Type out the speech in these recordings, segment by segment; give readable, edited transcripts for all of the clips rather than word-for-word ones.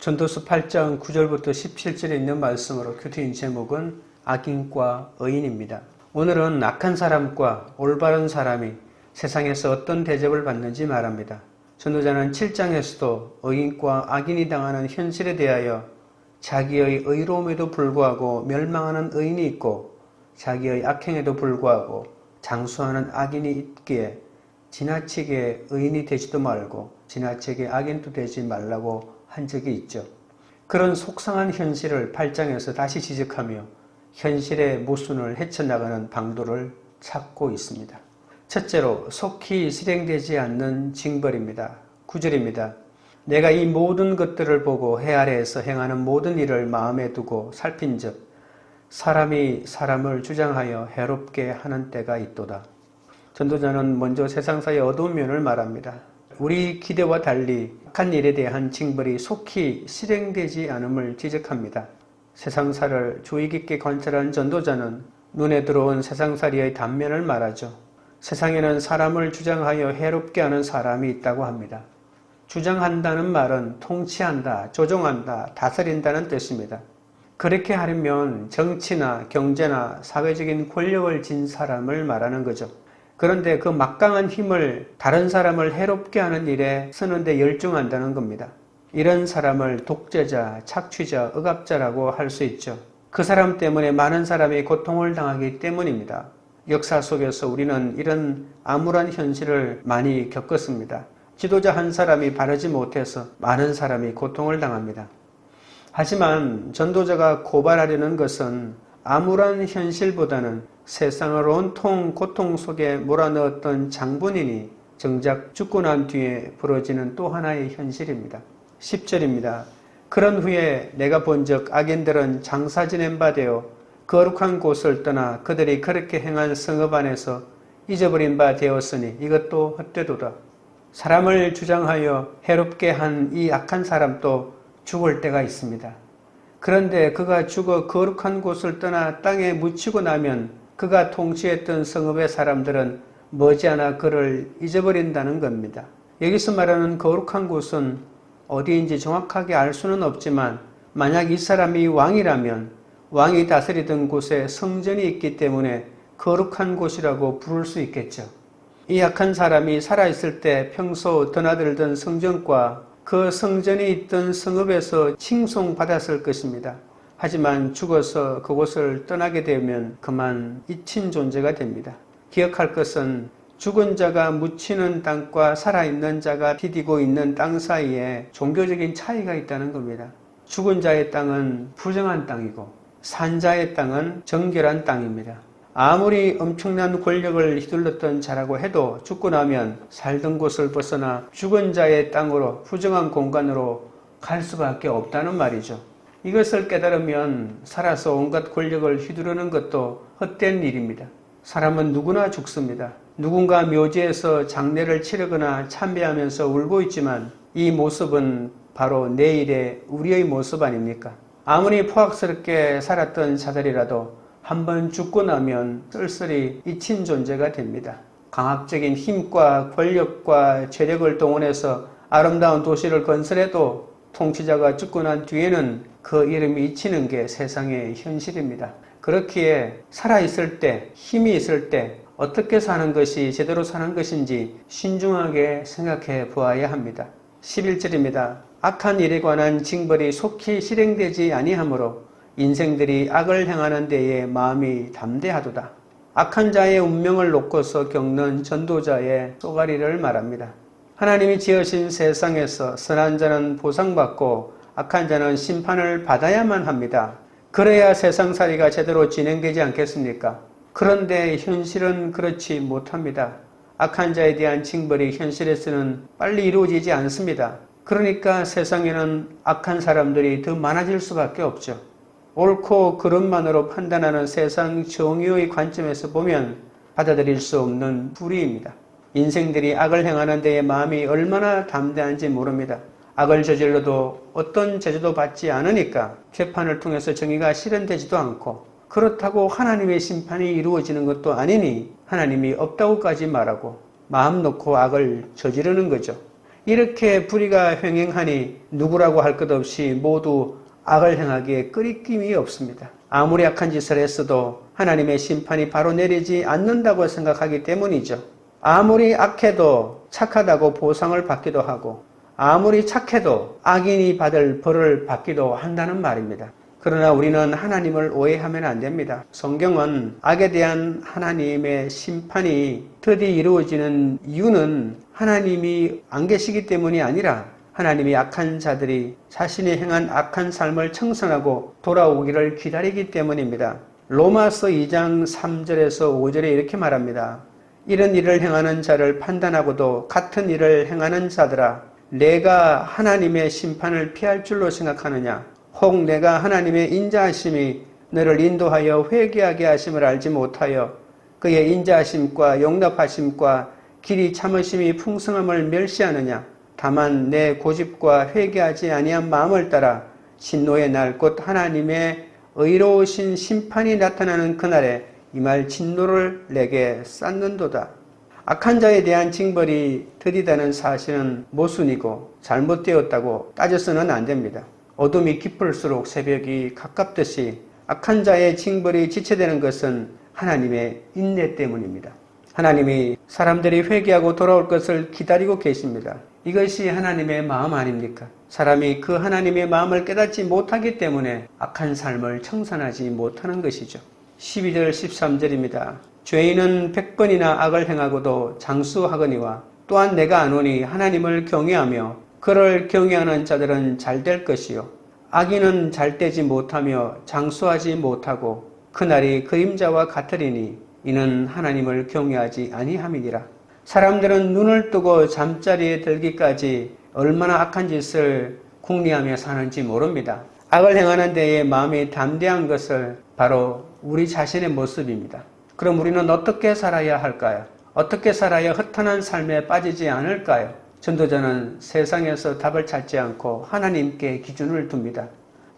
전도서 8장 9절부터 17절에 있는 말씀으로 큐티인 제목은 악인과 의인입니다. 오늘은 악한 사람과 올바른 사람이 세상에서 어떤 대접을 받는지 말합니다. 전도자는 7장에서도 의인과 악인이 당하는 현실에 대하여 자기의 의로움에도 불구하고 멸망하는 의인이 있고 자기의 악행에도 불구하고 장수하는 악인이 있기에 지나치게 의인이 되지도 말고 지나치게 악인도 되지 말라고 한 적이 있죠. 그런 속상한 현실을 8장에서 다시 지적하며 현실의 모순을 헤쳐나가는 방도를 찾고 있습니다. 첫째로 속히 실행되지 않는 징벌입니다. 9절입니다. 내가 이 모든 것들을 보고 해 아래에서 행하는 모든 일을 마음에 두고 살핀즉 사람이 사람을 주장하여 해롭게 하는 때가 있도다. 전도자는 먼저 세상사의 어두운 면을 말합니다. 우리 기대와 달리 악한 일에 대한 징벌이 속히 실행되지 않음을 지적합니다. 세상사를 주의 깊게 관찰한 전도자는 눈에 들어온 세상살이의 단면을 말하죠. 세상에는 사람을 주장하여 해롭게 하는 사람이 있다고 합니다. 주장한다는 말은 통치한다, 조종한다, 다스린다는 뜻입니다. 그렇게 하려면 정치나 경제나 사회적인 권력을 진 사람을 말하는 거죠. 그런데 그 막강한 힘을 다른 사람을 해롭게 하는 일에 쓰는데 열중한다는 겁니다. 이런 사람을 독재자, 착취자, 억압자라고 할 수 있죠. 그 사람 때문에 많은 사람이 고통을 당하기 때문입니다. 역사 속에서 우리는 이런 암울한 현실을 많이 겪었습니다. 지도자 한 사람이 바르지 못해서 많은 사람이 고통을 당합니다. 하지만 전도자가 고발하려는 것은 암울한 현실보다는 세상을 온통 고통 속에 몰아넣었던 장본인이 정작 죽고 난 뒤에 벌어지는 또 하나의 현실입니다. 10절입니다. 그런 후에 내가 본즉 악인들은 장사 지낸 바 되어 거룩한 곳을 떠나 그들이 그렇게 행한 성읍 안에서 잊어버린 바 되었으니 이것도 헛되도다. 사람을 주장하여 해롭게 한 이 악한 사람도 죽을 때가 있습니다. 그런데 그가 죽어 거룩한 곳을 떠나 땅에 묻히고 나면 그가 통치했던 성읍의 사람들은 머지않아 그를 잊어버린다는 겁니다. 여기서 말하는 거룩한 곳은 어디인지 정확하게 알 수는 없지만 만약 이 사람이 왕이라면 왕이 다스리던 곳에 성전이 있기 때문에 거룩한 곳이라고 부를 수 있겠죠. 이 악한 사람이 살아있을 때 평소 드나들던 성전과 그 성전이 있던 성읍에서 칭송받았을 것입니다. 하지만 죽어서 그곳을 떠나게 되면 그만 잊힌 존재가 됩니다. 기억할 것은 죽은 자가 묻히는 땅과 살아있는 자가 디디고 있는 땅 사이에 종교적인 차이가 있다는 겁니다. 죽은 자의 땅은 부정한 땅이고 산 자의 땅은 정결한 땅입니다. 아무리 엄청난 권력을 휘둘렀던 자라고 해도 죽고 나면 살던 곳을 벗어나 죽은 자의 땅으로 부정한 공간으로 갈 수밖에 없다는 말이죠. 이것을 깨달으면 살아서 온갖 권력을 휘두르는 것도 헛된 일입니다. 사람은 누구나 죽습니다. 누군가 묘지에서 장례를 치르거나 참배하면서 울고 있지만 이 모습은 바로 내일의 우리의 모습 아닙니까? 아무리 포악스럽게 살았던 자들이라도 한번 죽고 나면 쓸쓸히 잊힌 존재가 됩니다. 강압적인 힘과 권력과 재력을 동원해서 아름다운 도시를 건설해도 통치자가 죽고 난 뒤에는 그 이름이 잊히는 게 세상의 현실입니다. 그렇기에 살아있을 때, 힘이 있을 때 어떻게 사는 것이 제대로 사는 것인지 신중하게 생각해 보아야 합니다. 11절입니다. 악한 일에 관한 징벌이 속히 실행되지 아니하므로 인생들이 악을 행하는 데에 마음이 담대하도다. 악한 자의 운명을 놓고서 겪는 전도자의 쏘가리를 말합니다. 하나님이 지으신 세상에서 선한 자는 보상받고 악한 자는 심판을 받아야만 합니다. 그래야 세상살이가 제대로 진행되지 않겠습니까? 그런데 현실은 그렇지 못합니다. 악한 자에 대한 징벌이 현실에서는 빨리 이루어지지 않습니다. 그러니까 세상에는 악한 사람들이 더 많아질 수밖에 없죠. 옳고 그름만으로 판단하는 세상 정의의 관점에서 보면 받아들일 수 없는 불의입니다. 인생들이 악을 행하는 데에 마음이 얼마나 담대한지 모릅니다. 악을 저질러도 어떤 제재도 받지 않으니까 재판을 통해서 정의가 실현되지도 않고 그렇다고 하나님의 심판이 이루어지는 것도 아니니 하나님이 없다고까지 말하고 마음 놓고 악을 저지르는 거죠. 이렇게 불의가 횡행하니 누구라고 할 것 없이 모두 악을 행하기에 끄리낌이 없습니다. 아무리 악한 짓을 했어도 하나님의 심판이 바로 내리지 않는다고 생각하기 때문이죠. 아무리 악해도 착하다고 보상을 받기도 하고 아무리 착해도 악인이 받을 벌을 받기도 한다는 말입니다. 그러나 우리는 하나님을 오해하면 안 됩니다. 성경은 악에 대한 하나님의 심판이 드디어 이루어지는 이유는 하나님이 안 계시기 때문이 아니라 하나님이 악한 자들이 자신이 행한 악한 삶을 청산하고 돌아오기를 기다리기 때문입니다. 로마서 2장 3절에서 5절에 이렇게 말합니다. 이런 일을 행하는 자를 판단하고도 같은 일을 행하는 자들아, 내가 하나님의 심판을 피할 줄로 생각하느냐? 혹 내가 하나님의 인자하심이 너를 인도하여 회개하게 하심을 알지 못하여 그의 인자하심과 용납하심과 길이 참으심이 풍성함을 멸시하느냐? 다만 내 고집과 회개하지 아니한 마음을 따라 진노의 날 곧 하나님의 의로우신 심판이 나타나는 그날에 이 말 진노를 내게 쌓는도다. 악한 자에 대한 징벌이 드디다는 사실은 모순이고 잘못되었다고 따져서는 안 됩니다. 어둠이 깊을수록 새벽이 가깝듯이 악한 자의 징벌이 지체되는 것은 하나님의 인내 때문입니다. 하나님이 사람들이 회개하고 돌아올 것을 기다리고 계십니다. 이것이 하나님의 마음 아닙니까? 사람이 그 하나님의 마음을 깨닫지 못하기 때문에 악한 삶을 청산하지 못하는 것이죠. 12절 13절입니다. 죄인은 100번이나 악을 행하고도 장수하거니와 또한 내가 아노니 하나님을 경외하며 그를 경외하는 자들은 잘 될 것이요 악인은 잘되지 못하며 장수하지 못하고 그날이 그림자와 같으리니 이는 하나님을 경외하지 아니함이니라. 사람들은 눈을 뜨고 잠자리에 들기까지 얼마나 악한 짓을 궁리하며 사는지 모릅니다. 악을 행하는 데에 마음이 담대한 것을 바로 우리 자신의 모습입니다. 그럼 우리는 어떻게 살아야 할까요? 어떻게 살아야 허탄한 삶에 빠지지 않을까요? 전도자는 세상에서 답을 찾지 않고 하나님께 기준을 둡니다.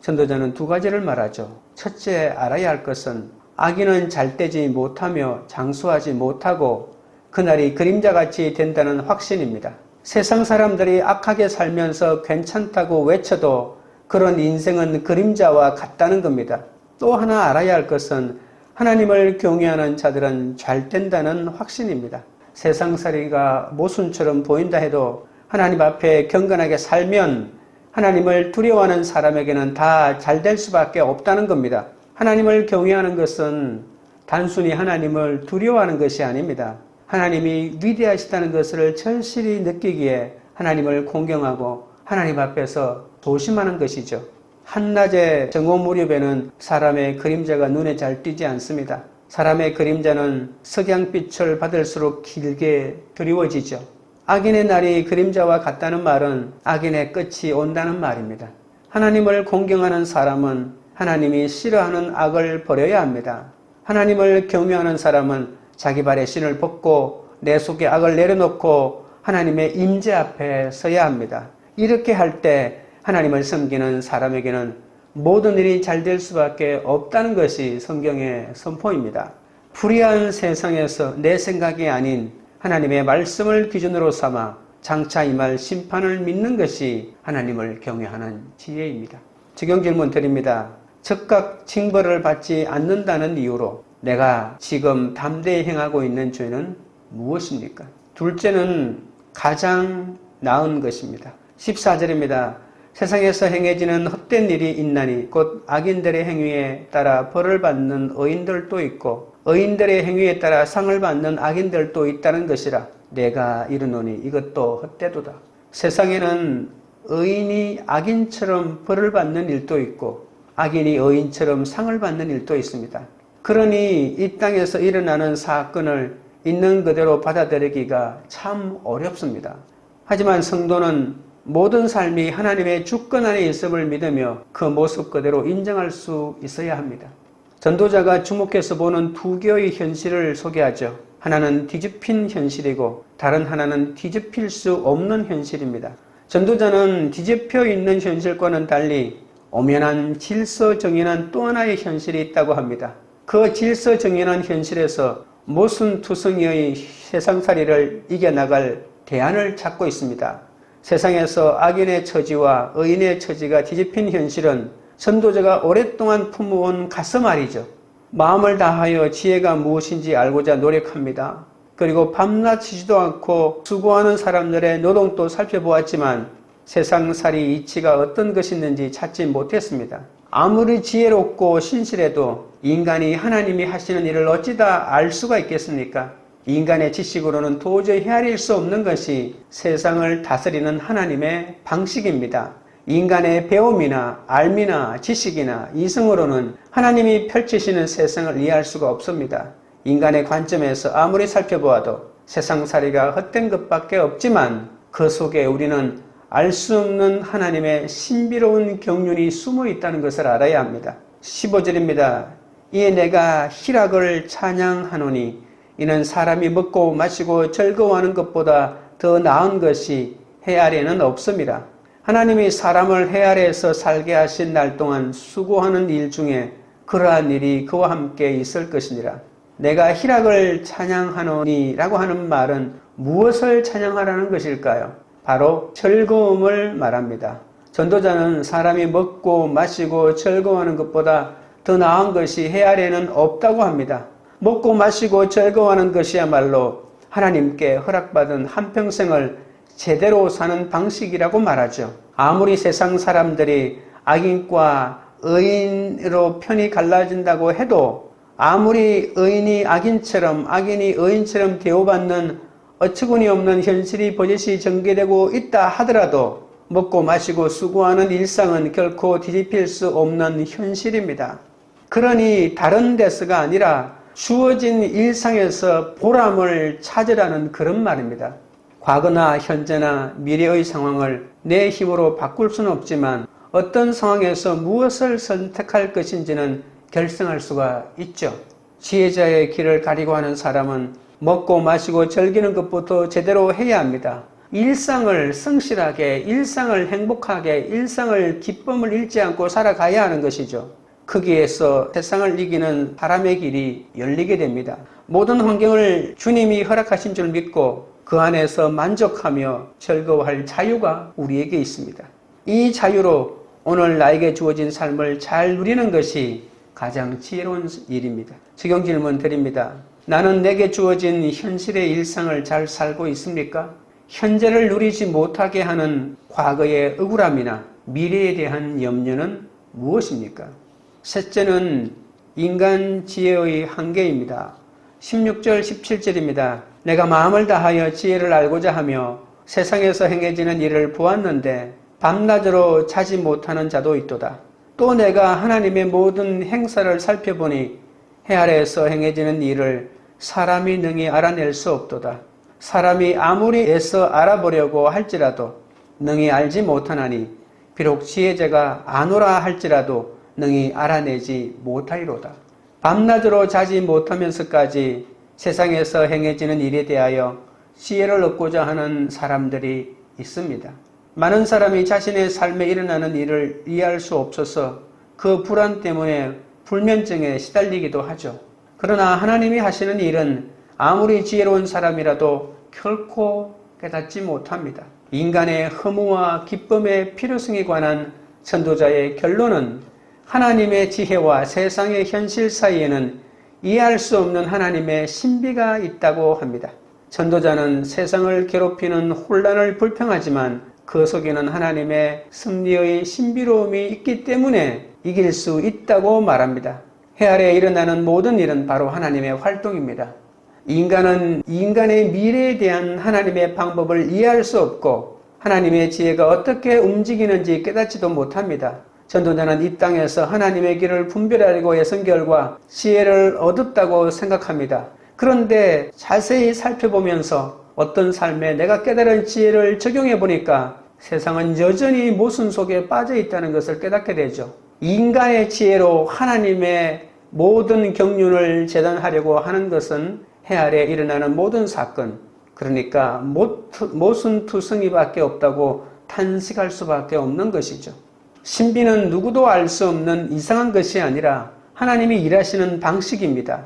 전도자는 두 가지를 말하죠. 첫째, 알아야 할 것은 악인은 잘되지 못하며 장수하지 못하고 그날이 그림자같이 된다는 확신입니다. 세상 사람들이 악하게 살면서 괜찮다고 외쳐도 그런 인생은 그림자와 같다는 겁니다. 또 하나 알아야 할 것은 하나님을 경외하는 자들은 잘 된다는 확신입니다. 세상살이가 모순처럼 보인다 해도 하나님 앞에 경건하게 살면 하나님을 두려워하는 사람에게는 다 잘 될 수밖에 없다는 겁니다. 하나님을 경외하는 것은 단순히 하나님을 두려워하는 것이 아닙니다. 하나님이 위대하시다는 것을 절실히 느끼기에 하나님을 공경하고 하나님 앞에서 조심하는 것이죠. 한낮의 정오 무렵에는 사람의 그림자가 눈에 잘 띄지 않습니다. 사람의 그림자는 석양빛을 받을수록 길게 드리워지죠. 악인의 날이 그림자와 같다는 말은 악인의 끝이 온다는 말입니다. 하나님을 공경하는 사람은 하나님이 싫어하는 악을 버려야 합니다. 하나님을 경외하는 사람은 자기 발에 신을 벗고 내 속에 악을 내려놓고 하나님의 임재 앞에 서야 합니다. 이렇게 할 때 하나님을 섬기는 사람에게는 모든 일이 잘 될 수밖에 없다는 것이 성경의 선포입니다. 불의한 세상에서 내 생각이 아닌 하나님의 말씀을 기준으로 삼아 장차 임할 심판을 믿는 것이 하나님을 경외하는 지혜입니다. 적용 질문 드립니다. 즉각 징벌을 받지 않는다는 이유로 내가 지금 담대히 행하고 있는 죄는 무엇입니까? 둘째는 가장 나은 것입니다. 14절입니다. 세상에서 행해지는 헛된 일이 있나니 곧 악인들의 행위에 따라 벌을 받는 의인들도 있고 의인들의 행위에 따라 상을 받는 악인들도 있다는 것이라. 내가 이르노니 이것도 헛되도다. 세상에는 의인이 악인처럼 벌을 받는 일도 있고 악인이 의인처럼 상을 받는 일도 있습니다. 그러니 이 땅에서 일어나는 사건을 있는 그대로 받아들이기가 참 어렵습니다. 하지만 성도는 모든 삶이 하나님의 주권 안에 있음을 믿으며 그 모습 그대로 인정할 수 있어야 합니다. 전도자가 주목해서 보는 두 개의 현실을 소개하죠. 하나는 뒤집힌 현실이고 다른 하나는 뒤집힐 수 없는 현실입니다. 전도자는 뒤집혀 있는 현실과는 달리 엄연한 질서정연한 또 하나의 현실이 있다고 합니다. 그 질서정연한 현실에서 모순투성이의 세상살이를 이겨나갈 대안을 찾고 있습니다. 세상에서 악인의 처지와 의인의 처지가 뒤집힌 현실은 전도자가 오랫동안 품어온 가슴앓이죠. 마음을 다하여 지혜가 무엇인지 알고자 노력합니다. 그리고 밤낮 쉬지도 않고 수고하는 사람들의 노동도 살펴보았지만 세상살이 이치가 어떤 것이 있는지 찾지 못했습니다. 아무리 지혜롭고 신실해도 인간이 하나님이 하시는 일을 어찌다 알 수가 있겠습니까? 인간의 지식으로는 도저히 헤아릴 수 없는 것이 세상을 다스리는 하나님의 방식입니다. 인간의 배움이나 알미나 지식이나 이성으로는 하나님이 펼치시는 세상을 이해할 수가 없습니다. 인간의 관점에서 아무리 살펴보아도 세상살이가 헛된 것밖에 없지만 그 속에 우리는 알 수 없는 하나님의 신비로운 경륜이 숨어 있다는 것을 알아야 합니다. 15절입니다. 이에 내가 희락을 찬양하노니 이는 사람이 먹고 마시고 즐거워하는 것보다 더 나은 것이 해 아래는 없습니다. 하나님이 사람을 해 아래에서 살게 하신 날 동안 수고하는 일 중에 그러한 일이 그와 함께 있을 것이니라. 내가 희락을 찬양하노니 라고 하는 말은 무엇을 찬양하라는 것일까요? 바로 즐거움을 말합니다. 전도자는 사람이 먹고 마시고 즐거워하는 것보다 더 나은 것이 해 아래에는 없다고 합니다. 먹고 마시고 즐거워하는 것이야말로 하나님께 허락받은 한평생을 제대로 사는 방식이라고 말하죠. 아무리 세상 사람들이 악인과 의인으로 편이 갈라진다고 해도 아무리 의인이 악인처럼 악인이 의인처럼 대우받는 어처구니 없는 현실이 버젓이 전개되고 있다 하더라도 먹고 마시고 수고하는 일상은 결코 뒤집힐 수 없는 현실입니다. 그러니 다른 데서가 아니라 주어진 일상에서 보람을 찾으라는 그런 말입니다. 과거나 현재나 미래의 상황을 내 힘으로 바꿀 수는 없지만 어떤 상황에서 무엇을 선택할 것인지는 결정할 수가 있죠. 지혜자의 길을 가리고 하는 사람은 먹고 마시고 즐기는 것부터 제대로 해야 합니다. 일상을 성실하게, 일상을 행복하게, 일상을 기쁨을 잃지 않고 살아가야 하는 것이죠. 거기에서 세상을 이기는 사람의 길이 열리게 됩니다. 모든 환경을 주님이 허락하신 줄 믿고 그 안에서 만족하며 즐거워할 자유가 우리에게 있습니다. 이 자유로 오늘 나에게 주어진 삶을 잘 누리는 것이 가장 지혜로운 일입니다. 적용 질문 드립니다. 나는 내게 주어진 현실의 일상을 잘 살고 있습니까? 현재를 누리지 못하게 하는 과거의 억울함이나 미래에 대한 염려는 무엇입니까? 셋째는 인간 지혜의 한계입니다. 16절 17절입니다. 내가 마음을 다하여 지혜를 알고자 하며 세상에서 행해지는 일을 보았는데 밤낮으로 자지 못하는 자도 있도다. 또 내가 하나님의 모든 행사를 살펴보니 해 아래에서 행해지는 일을 사람이 능히 알아낼 수 없도다. 사람이 아무리 애써 알아보려고 할지라도 능히 알지 못하나니 비록 지혜자가 아노라 할지라도 능히 알아내지 못하리로다. 밤낮으로 자지 못하면서까지 세상에서 행해지는 일에 대하여 지혜를 얻고자 하는 사람들이 있습니다. 많은 사람이 자신의 삶에 일어나는 일을 이해할 수 없어서 그 불안 때문에 불면증에 시달리기도 하죠. 그러나 하나님이 하시는 일은 아무리 지혜로운 사람이라도 결코 깨닫지 못합니다. 인간의 허무와 기쁨의 필요성에 관한 전도자의 결론은 하나님의 지혜와 세상의 현실 사이에는 이해할 수 없는 하나님의 신비가 있다고 합니다. 전도자는 세상을 괴롭히는 혼란을 불평하지만 그 속에는 하나님의 섭리의 신비로움이 있기 때문에 이길 수 있다고 말합니다. 해 아래에 일어나는 모든 일은 바로 하나님의 활동입니다. 인간은 인간의 미래에 대한 하나님의 방법을 이해할 수 없고 하나님의 지혜가 어떻게 움직이는지 깨닫지도 못합니다. 전도자는 이 땅에서 하나님의 길을 분별하려고 애쓴 결과 지혜를 얻었다고 생각합니다. 그런데 자세히 살펴보면서 어떤 삶에 내가 깨달은 지혜를 적용해 보니까 세상은 여전히 모순 속에 빠져 있다는 것을 깨닫게 되죠. 인간의 지혜로 하나님의 모든 경륜을 재단하려고 하는 것은 해 아래에 일어나는 모든 사건, 그러니까 모순투성이밖에 없다고 탄식할 수밖에 없는 것이죠. 신비는 누구도 알 수 없는 이상한 것이 아니라 하나님이 일하시는 방식입니다.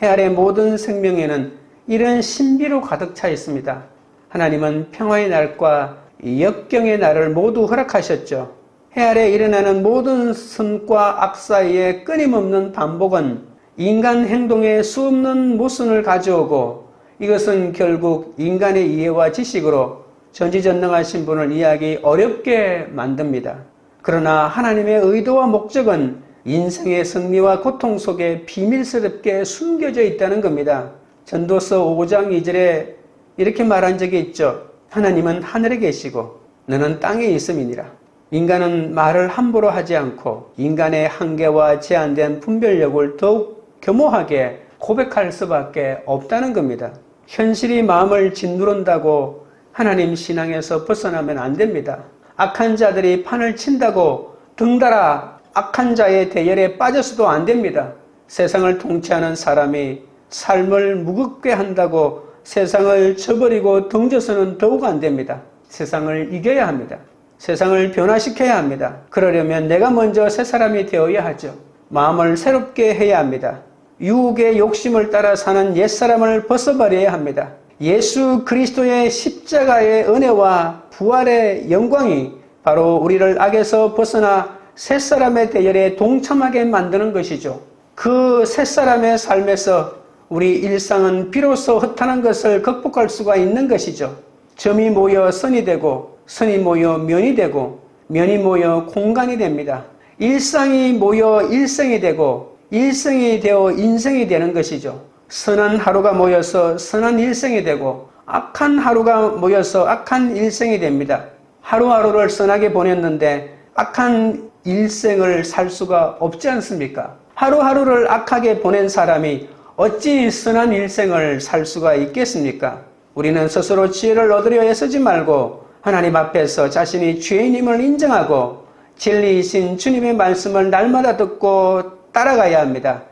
해 아래 모든 생명에는 이런 신비로 가득 차 있습니다. 하나님은 평화의 날과 역경의 날을 모두 허락하셨죠. 해 아래 일어나는 모든 선과 악 사이의 끊임없는 반복은 인간 행동에 수없는 모순을 가져오고 이것은 결국 인간의 이해와 지식으로 전지전능하신 분을 이해하기 어렵게 만듭니다. 그러나 하나님의 의도와 목적은 인생의 승리와 고통 속에 비밀스럽게 숨겨져 있다는 겁니다. 전도서 5장 2절에 이렇게 말한 적이 있죠. 하나님은 하늘에 계시고 너는 땅에 있음이니라. 인간은 말을 함부로 하지 않고 인간의 한계와 제한된 분별력을 더욱 겸허하게 고백할 수밖에 없다는 겁니다. 현실이 마음을 짓누른다고 하나님 신앙에서 벗어나면 안 됩니다. 악한 자들이 판을 친다고 등달아 악한 자의 대열에 빠져서도 안 됩니다. 세상을 통치하는 사람이 삶을 무겁게 한다고 세상을 저버리고 등져서는 더욱 안 됩니다. 세상을 이겨야 합니다. 세상을 변화시켜야 합니다. 그러려면 내가 먼저 새 사람이 되어야 하죠. 마음을 새롭게 해야 합니다. 유혹의 욕심을 따라 사는 옛사람을 벗어버려야 합니다. 예수 그리스도의 십자가의 은혜와 부활의 영광이 바로 우리를 악에서 벗어나 새사람의 대열에 동참하게 만드는 것이죠. 그 새사람의 삶에서 우리 일상은 비로소 허탄한 것을 극복할 수가 있는 것이죠. 점이 모여 선이 되고 선이 모여 면이 되고 면이 모여 공간이 됩니다. 일상이 모여 일생이 되고 일생이 되어 인생이 되는 것이죠. 선한 하루가 모여서 선한 일생이 되고 악한 하루가 모여서 악한 일생이 됩니다. 하루하루를 선하게 보냈는데 악한 일생을 살 수가 없지 않습니까? 하루하루를 악하게 보낸 사람이 어찌 선한 일생을 살 수가 있겠습니까? 우리는 스스로 지혜를 얻으려 애쓰지 말고 하나님 앞에서 자신이 죄인임을 인정하고 진리이신 주님의 말씀을 날마다 듣고 따라가야 합니다.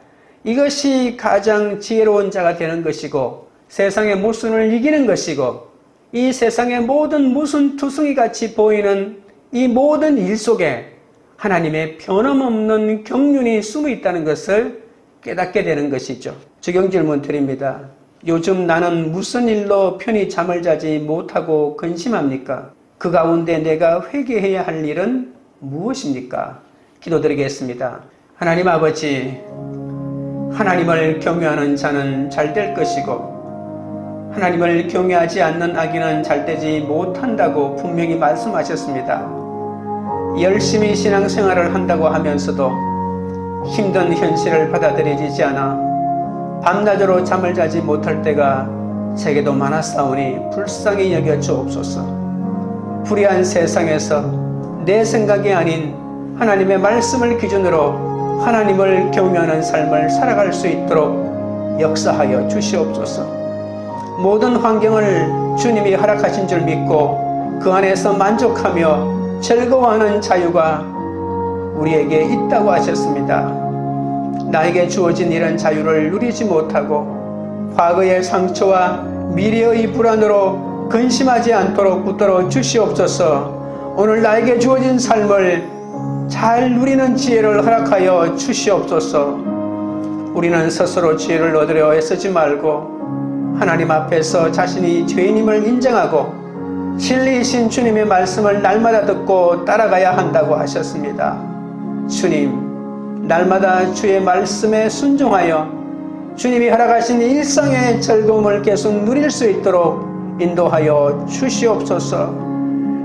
이것이 가장 지혜로운 자가 되는 것이고 세상의 모순을 이기는 것이고 이 세상의 모든 모순투성이 같이 보이는 이 모든 일 속에 하나님의 변함없는 경륜이 숨어 있다는 것을 깨닫게 되는 것이죠. 적용 질문 드립니다. 요즘 나는 무슨 일로 편히 잠을 자지 못하고 근심합니까? 그 가운데 내가 회개해야 할 일은 무엇입니까? 기도드리겠습니다. 하나님 아버지, 하나님을 경외하는 자는 잘 될 것이고 하나님을 경외하지 않는 악인은 잘 되지 못한다고 분명히 말씀하셨습니다. 열심히 신앙생활을 한다고 하면서도 힘든 현실을 받아들이지 않아 밤낮으로 잠을 자지 못할 때가 제게도 많았사오니 불쌍히 여겨 주옵소서. 불의한 세상에서 내 생각이 아닌 하나님의 말씀을 기준으로 하나님을 경외하는 삶을 살아갈 수 있도록 역사하여 주시옵소서. 모든 환경을 주님이 허락하신 줄 믿고 그 안에서 만족하며 즐거워하는 자유가 우리에게 있다고 하셨습니다. 나에게 주어진 이런 자유를 누리지 못하고 과거의 상처와 미래의 불안으로 근심하지 않도록 붙들어 주시옵소서. 오늘 나에게 주어진 삶을 잘 누리는 지혜를 허락하여 주시옵소서. 우리는 스스로 지혜를 얻으려 애쓰지 말고 하나님 앞에서 자신이 죄인임을 인정하고 진리이신 주님의 말씀을 날마다 듣고 따라가야 한다고 하셨습니다. 주님, 날마다 주의 말씀에 순종하여 주님이 허락하신 일상의 즐거움을 계속 누릴 수 있도록 인도하여 주시옵소서.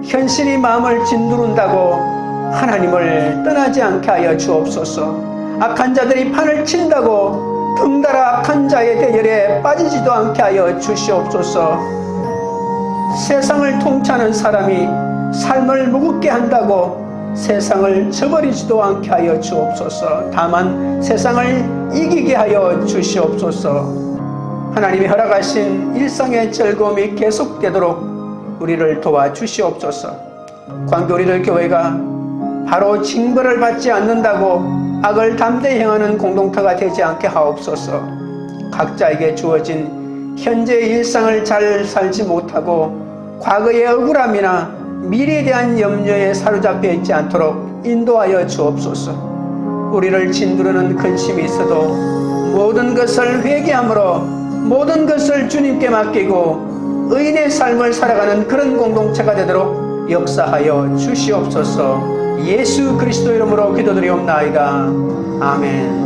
현실이 마음을 짓누른다고 하나님을 떠나지 않게 하여 주옵소서. 악한 자들이 판을 친다고 등달아 악한 자의 대열에 빠지지도 않게 하여 주시옵소서. 세상을 통치하는 사람이 삶을 무겁게 한다고 세상을 저버리지도 않게 하여 주옵소서. 다만 세상을 이기게 하여 주시옵소서. 하나님이 허락하신 일상의 즐거움이 계속되도록 우리를 도와주시옵소서. 광교리들 교회가 바로 징벌을 받지 않는다고 악을 담대히 행하는 공동체가 되지 않게 하옵소서. 각자에게 주어진 현재의 일상을 잘 살지 못하고 과거의 억울함이나 미래에 대한 염려에 사로잡혀 있지 않도록 인도하여 주옵소서. 우리를 짓누르는 근심이 있어도 모든 것을 회개함으로 모든 것을 주님께 맡기고 의인의 삶을 살아가는 그런 공동체가 되도록 역사하여 주시옵소서. 예수 그리스도 이름으로 기도드리옵나이다. 아멘.